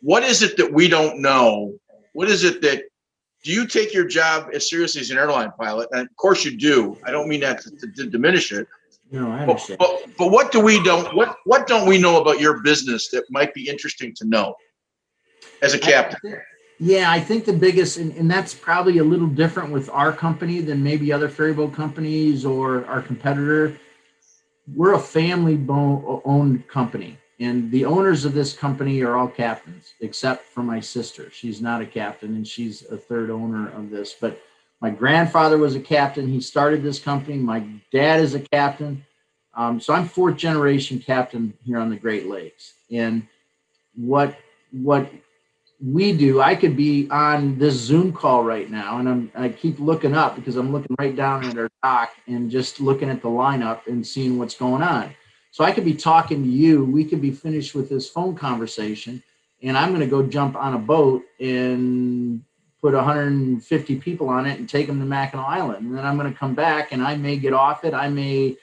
What is it that we don't know? What is it that, do you take your job as seriously as an airline pilot? And of course you do. I don't mean that to diminish it. No, I understand. But what don't we know about your business that might be interesting to know as a captain? I think the biggest, and that's probably a little different with our company than maybe other ferry boat companies or our competitor. We're a family-owned company, and the owners of this company are all captains, except for my sister. She's not a captain, and she's a third owner of this. But my grandfather was a captain. He started this company. My dad is a captain. So I'm 4th generation captain here on the Great Lakes. And what we do, I could be on this Zoom call right now, and I keep looking up because I'm looking right down at our dock and just looking at the lineup and seeing what's going on. So I could be talking to you. We could be finished with this phone conversation, and I'm going to go jump on a boat and put 150 people on it and take them to Mackinac Island. And then I'm going to come back, and I may get off it. I may,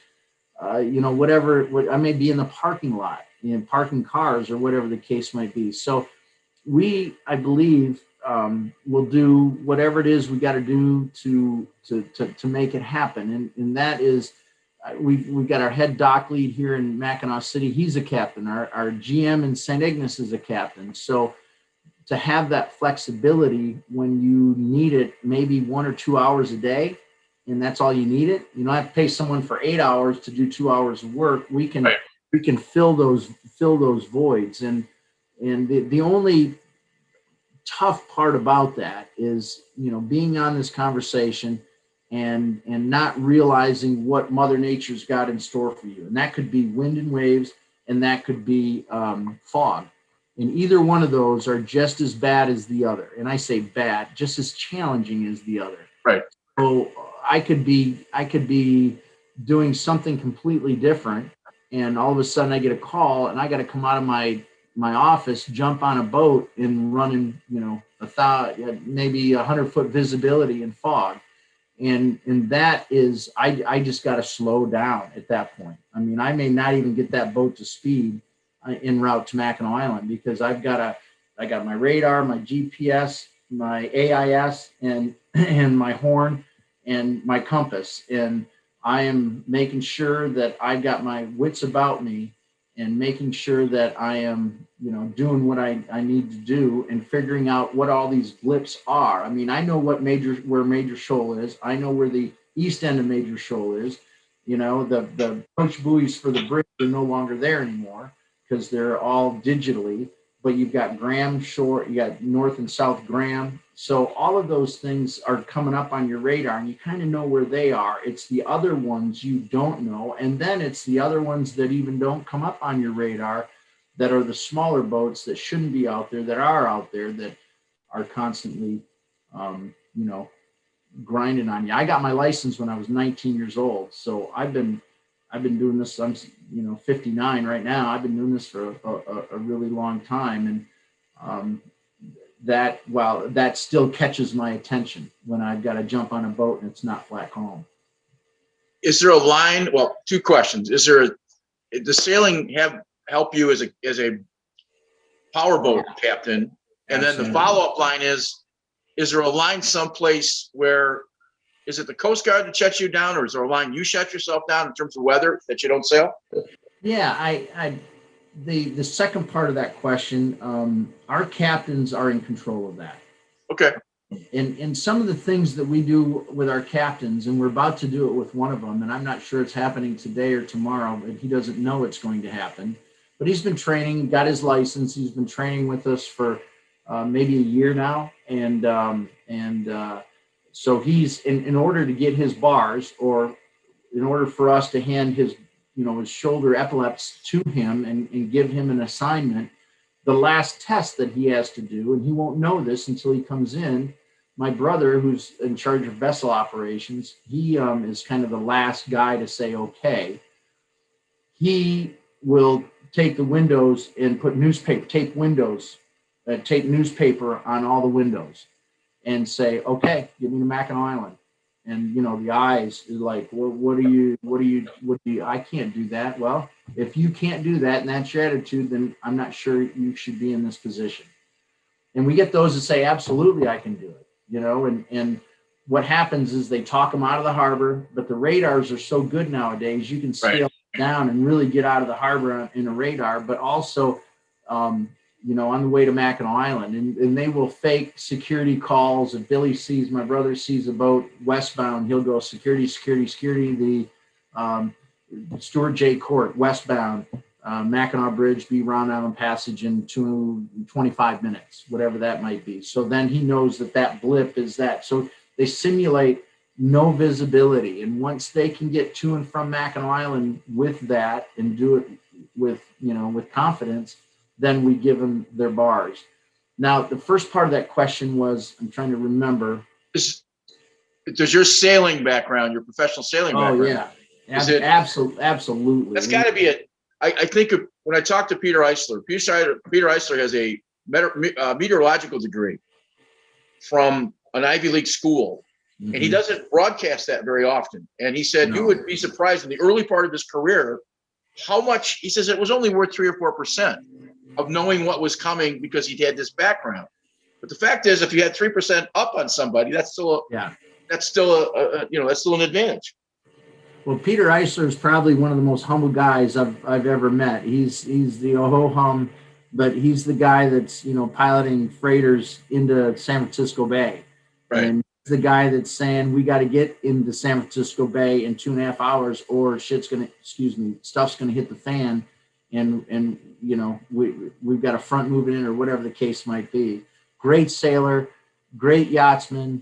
I may be in the parking lot, parking cars or whatever the case might be. So I believe, will do whatever it is we got to do to make it happen. And that is, we've got our head dock lead here in Mackinac City. He's a captain. Our GM in St. Ignace is a captain. So to have that flexibility when you need it, maybe 1 or 2 hours a day, and that's all you need it. You don't have to pay someone for 8 hours to do 2 hours of work. We can fill those voids. And the only tough part about that is, being on this conversation and not realizing what Mother Nature's got in store for you. And that could be wind and waves, and that could be fog. And either one of those are just as bad as the other. And I say bad, just as challenging as the other. Right. So I could be doing something completely different, and all of a sudden I get a call, and I got to come out of my office, jump on a boat, and running, maybe 100-foot visibility in fog. And that is, I just got to slow down at that point. I mean, I may not even get that boat to speed en route to Mackinac Island, because I got my radar, my GPS, my AIS, and my horn and my compass. And I am making sure that I got my wits about me, and making sure that I am, doing what I need to do, and figuring out what all these blips are. I mean, I know where Major Shoal is. I know where the east end of Major Shoal is. The punch buoys for the bridge are no longer there anymore, because they're all digitally. But you've got Graham Shore, you got North and South Graham. So all of those things are coming up on your radar, and you kind of know where they are. It's the other ones you don't know. And then it's the other ones that even don't come up on your radar, that are the smaller boats that shouldn't be out there, that are out there, that are constantly, grinding on you. I got my license when I was 19 years old. So I've been doing this. I'm 59 right now. I've been doing this for a really long time. And that still catches my attention when I've got to jump on a boat and it's not flat calm. Is there a line? Well, two questions. Does sailing help you as a powerboat captain? And then the follow-up line is there a line someplace where, is it the Coast Guard that shuts you down, or is there a line you shut yourself down in terms of weather that you don't sail? Yeah, the second part of that question, our captains are in control of that. Okay. And some of the things that we do with our captains, and we're about to do it with one of them, and I'm not sure it's happening today or tomorrow, but he doesn't know it's going to happen. But he's been training, got his license. He's been training with us for maybe a year now. So he's, in order to get his bars, or in order for us to hand his shoulder epaulets to him and give him an assignment, the last test that he has to do, and he won't know this until he comes in, my brother, who's in charge of vessel operations, he is kind of the last guy to say, okay. He will take the windows and put tape newspaper on all the windows, and say, okay, get me to Mackinac Island. And, the eyes is like, well, what do you, I can't do that. Well, if you can't do that and that's your attitude, then I'm not sure you should be in this position. And we get those that say, absolutely, I can do it, and what happens is they talk them out of the harbor, but the radars are so good nowadays, you can scale down and really get out of the harbor in a radar, but also, on the way to Mackinac Island, and they will fake security calls. If my brother sees a boat westbound, he'll go security, the Stuart J. Court westbound, Mackinac Bridge, be Round Island Passage in 25 minutes, whatever that might be. So then he knows that blip is that. So they simulate no visibility. And once they can get to and from Mackinac Island with that, and do it with confidence, then we give them their bars. Now, the first part of that question was, I'm trying to remember. Does your sailing background, your professional sailing background? Oh, yeah. Absolutely. That's got to be it. I think when I talked to Peter Eisler, Peter Eisler has a meteorological degree from an Ivy League school, and he doesn't broadcast that very often. And he said, you would be surprised in the early part of his career how much, he says, it was only worth 3 or 4% of knowing what was coming, because he had this background. But the fact is, if you had 3% up on somebody, that's still an advantage. Well, Peter Eisler is probably one of the most humble guys I've ever met. He's the oh-ho-hum, but he's the guy that's piloting freighters into San Francisco Bay, right? And he's the guy that's saying we got to get into San Francisco Bay in 2.5 hours, or stuff's gonna hit the fan. And we've got a front moving in, or whatever the case might be. great sailor, great yachtsman,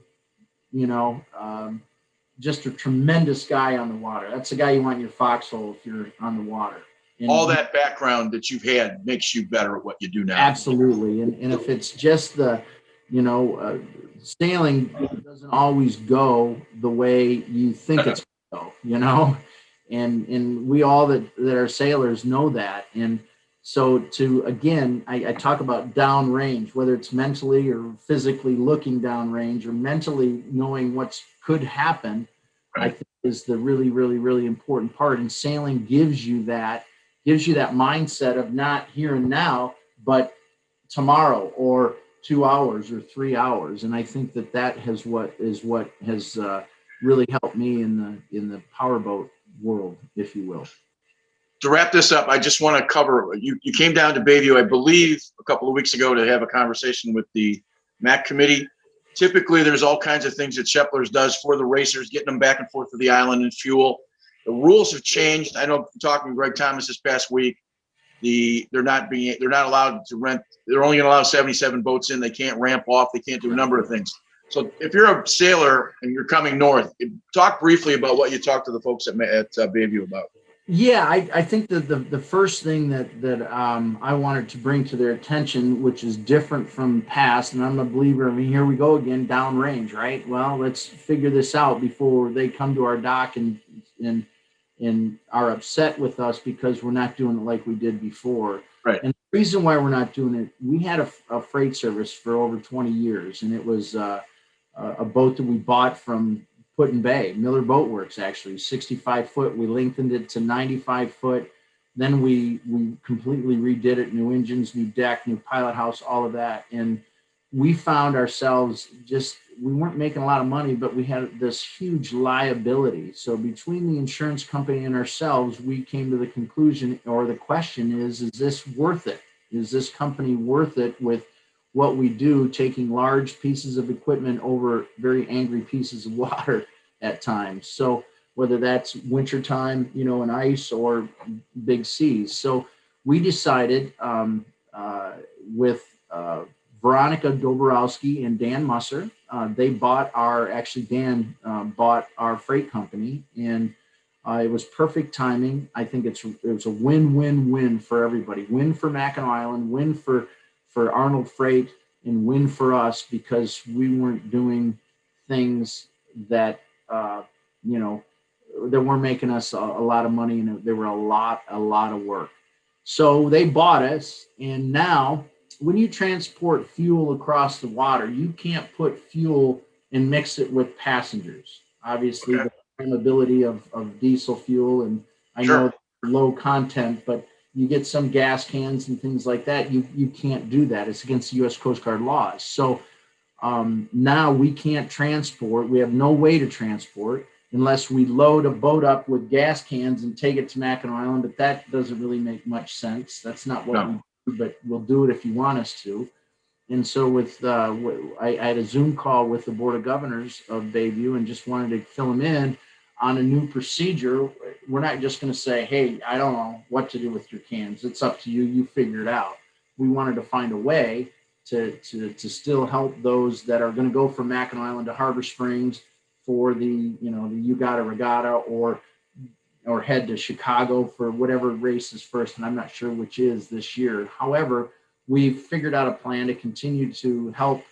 just a tremendous guy on the water. That's the guy you want in your foxhole if you're on the water. And all that background that you've had makes you better at what you do now. Absolutely. And if it's just sailing doesn't always go the way you think it's going to go, and we all that are sailors know that. And so I talk about downrange, whether it's mentally or physically looking downrange or mentally knowing what could happen, right. I think is the really, really, really important part. And sailing gives you that mindset of not here and now, but tomorrow or 2 hours or 3 hours. And I think that has really helped me in the powerboat world, if you will. To wrap this up, I just want to cover, you came down to Bayview, I believe, a couple of weeks ago to have a conversation with the MAC committee. Typically, there's all kinds of things that Shepler's does for the racers, getting them back and forth to the island and fuel. The rules have changed. I know, talking to Greg Thomas this past week, they're not allowed to rent. They're only going to allow 77 boats in. They can't ramp off. They can't do a number of things. So if you're a sailor and you're coming north, talk briefly about what you talked to the folks at Bayview about. Yeah, I think that the first thing that I wanted to bring to their attention, which is different from past, and I'm a believer. I mean, here we go again, downrange, right? Well, let's figure this out before they come to our dock and are upset with us because we're not doing it like we did before. Right. And the reason why we're not doing it, we had a freight service for over 20 years, and it was a boat that we bought from Put-in Bay, Miller Boat Works, actually, 65 foot. We lengthened it to 95 foot. Then we completely redid it, new engines, new deck, new pilot house, all of that. And we found ourselves we weren't making a lot of money, but we had this huge liability. So between the insurance company and ourselves, we came to the conclusion, or the question is this worth it? Is this company worth it with what we do, taking large pieces of equipment over very angry pieces of water at times? So whether that's wintertime, in ice or big seas. So we decided with Veronica Doborowski and Dan Musser, Dan bought our freight company, and it was perfect timing. I think it was a win-win-win for everybody. Win for Mackinac Island, win for Arnold Freight, and win for us, because we weren't doing things that that weren't making us a lot of money, and they were a lot of work. So they bought us, and now when you transport fuel across the water, you can't put fuel and mix it with passengers. Obviously, okay. The flammability of diesel fuel, and I know low content, but you get some gas cans and things like that. You can't do that. It's against the U.S. Coast Guard laws. So now we can't transport. We have no way to transport unless we load a boat up with gas cans and take it to Mackinac Island. But that doesn't really make much sense. That's not what we do, but we'll do it if you want us to. And so I had a Zoom call with the Board of Governors of Bayview and just wanted to fill them in on a new procedure. We're not just going to say, hey, I don't know what to do with your cans. It's up to you. You figure it out. We wanted to find a way to still help those that are going to go from Mackinac Island to Harbor Springs for the Yugata Regatta, or head to Chicago for whatever race is first. And I'm not sure which is this year. However, we've figured out a plan to continue to help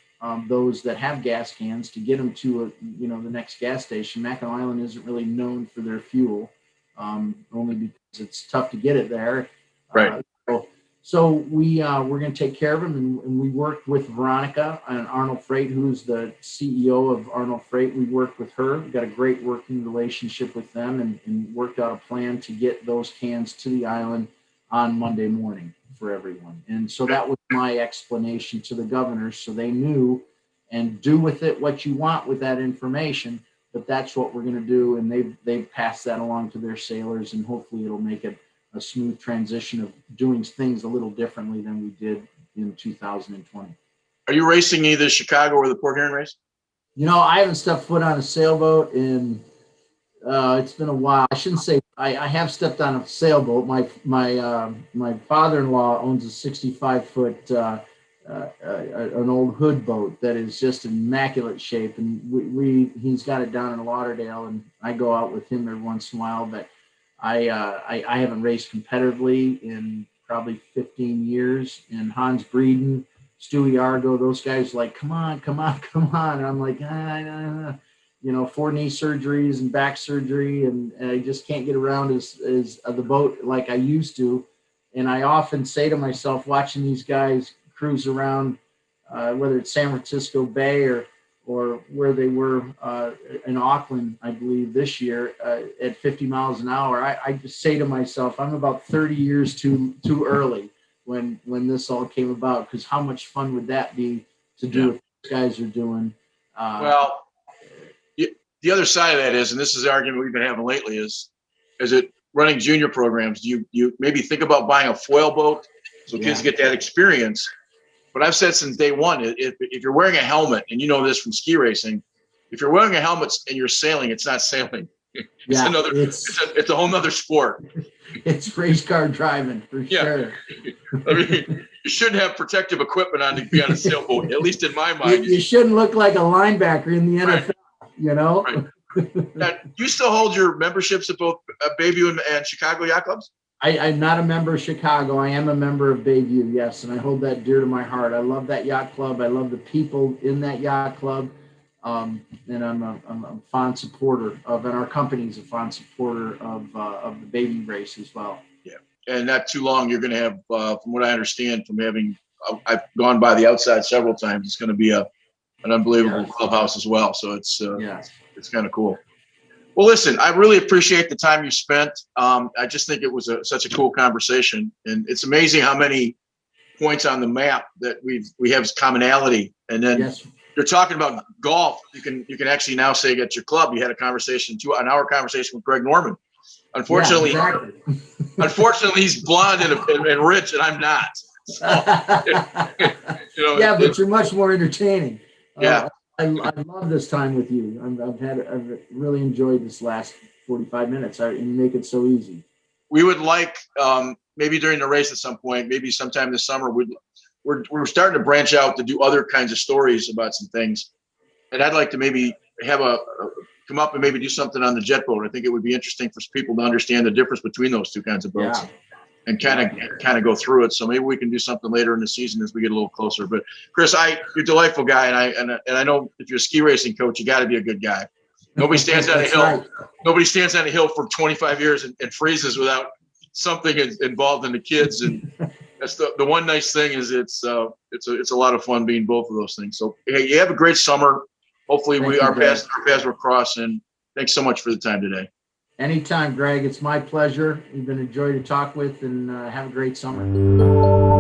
those that have gas cans to get them to the next gas station. Mackinac Island isn't really known for their fuel, only because it's tough to get it there. Right. So we're going to take care of them, and we worked with Veronica and Arnold Freight, who's the CEO of Arnold Freight. We worked with her. We got a great working relationship with them, and worked out a plan to get those cans to the island on Monday morning for everyone. And so that was my explanation to the governors, so they knew, and do with it what you want with that information, but that's what we're going to do. And they've passed that along to their sailors, and hopefully it'll make it a smooth transition of doing things a little differently than we did in 2020. Are you racing either Chicago or the Port Huron race? I haven't stepped foot on a sailboat in it's been a while. I shouldn't say I have stepped on a sailboat. My father-in-law owns a 65-foot an old hood boat that is just in immaculate shape, and he's got it down in Lauderdale, and I go out with him every once in a while. But I haven't raced competitively in probably 15 years. And Hans Breeden, Stewie Argo, those guys like, come on. And I'm like, 4 knee surgeries and back surgery, and I just can't get around as the boat like I used to. And I often say to myself, watching these guys cruise around, whether it's San Francisco Bay or where they were in Auckland, I believe this year at 50 miles an hour, I just say to myself, I'm about 30 years too early when this all came about, because how much fun would that be to do what these guys are doing? Well, the other side of that is, and this is the argument we've been having lately, is it running junior programs? Do you maybe think about buying a foil boat so kids get that experience? But I've said since day one, if you're wearing a helmet, and you know this from ski racing, if you're wearing a helmet and you're sailing, it's not sailing. It's a whole nother sport. It's race car driving for sure. I mean, you shouldn't have protective equipment on to be on a sailboat, at least in my mind. You shouldn't look like a linebacker in the NFL, Right. Now, do you still hold your memberships at both Bayview and Chicago yacht clubs? I'm not a member of Chicago. I am a member of Bayview, yes, and I hold that dear to my heart. I love that yacht club. I love the people in that yacht club, and I'm a fond supporter of, and our company's a fond supporter of the Bayview race as well. Yeah, and not too long, you're going to have, from what I understand, from having I've gone by the outside several times, it's going to be an unbelievable clubhouse as well. So it's kind of cool. Well, listen, I really appreciate the time you spent. I just think it was such a cool conversation, and it's amazing how many points on the map that we have commonality. And then you're talking about golf. You can actually now say at your club you had an hour conversation with Greg Norman. Unfortunately, unfortunately, he's blonde and rich, and I'm not. So, but you're much more entertaining. Yeah. I love this time with you. I've really enjoyed this last 45 minutes. And you make it so easy. We would like maybe during the race at some point, maybe sometime this summer, we're starting to branch out to do other kinds of stories about some things. And I'd like to maybe have come up and maybe do something on the jet boat. I think it would be interesting for people to understand the difference between those two kinds of boats. Yeah. And kind of go through it. So maybe we can do something later in the season as we get a little closer. But Chris, you're a delightful guy, and I know if you're a ski racing coach, you got to be a good guy. Nobody stands on a hill. Right. Nobody stands on a hill for 25 years and freezes without something involved in the kids. And that's the one nice thing is it's a lot of fun being both of those things. So hey, you have a great summer. Hopefully our paths will cross. And thanks so much for the time today. Anytime, Greg. It's my pleasure. You've been a joy to talk with, and have a great summer.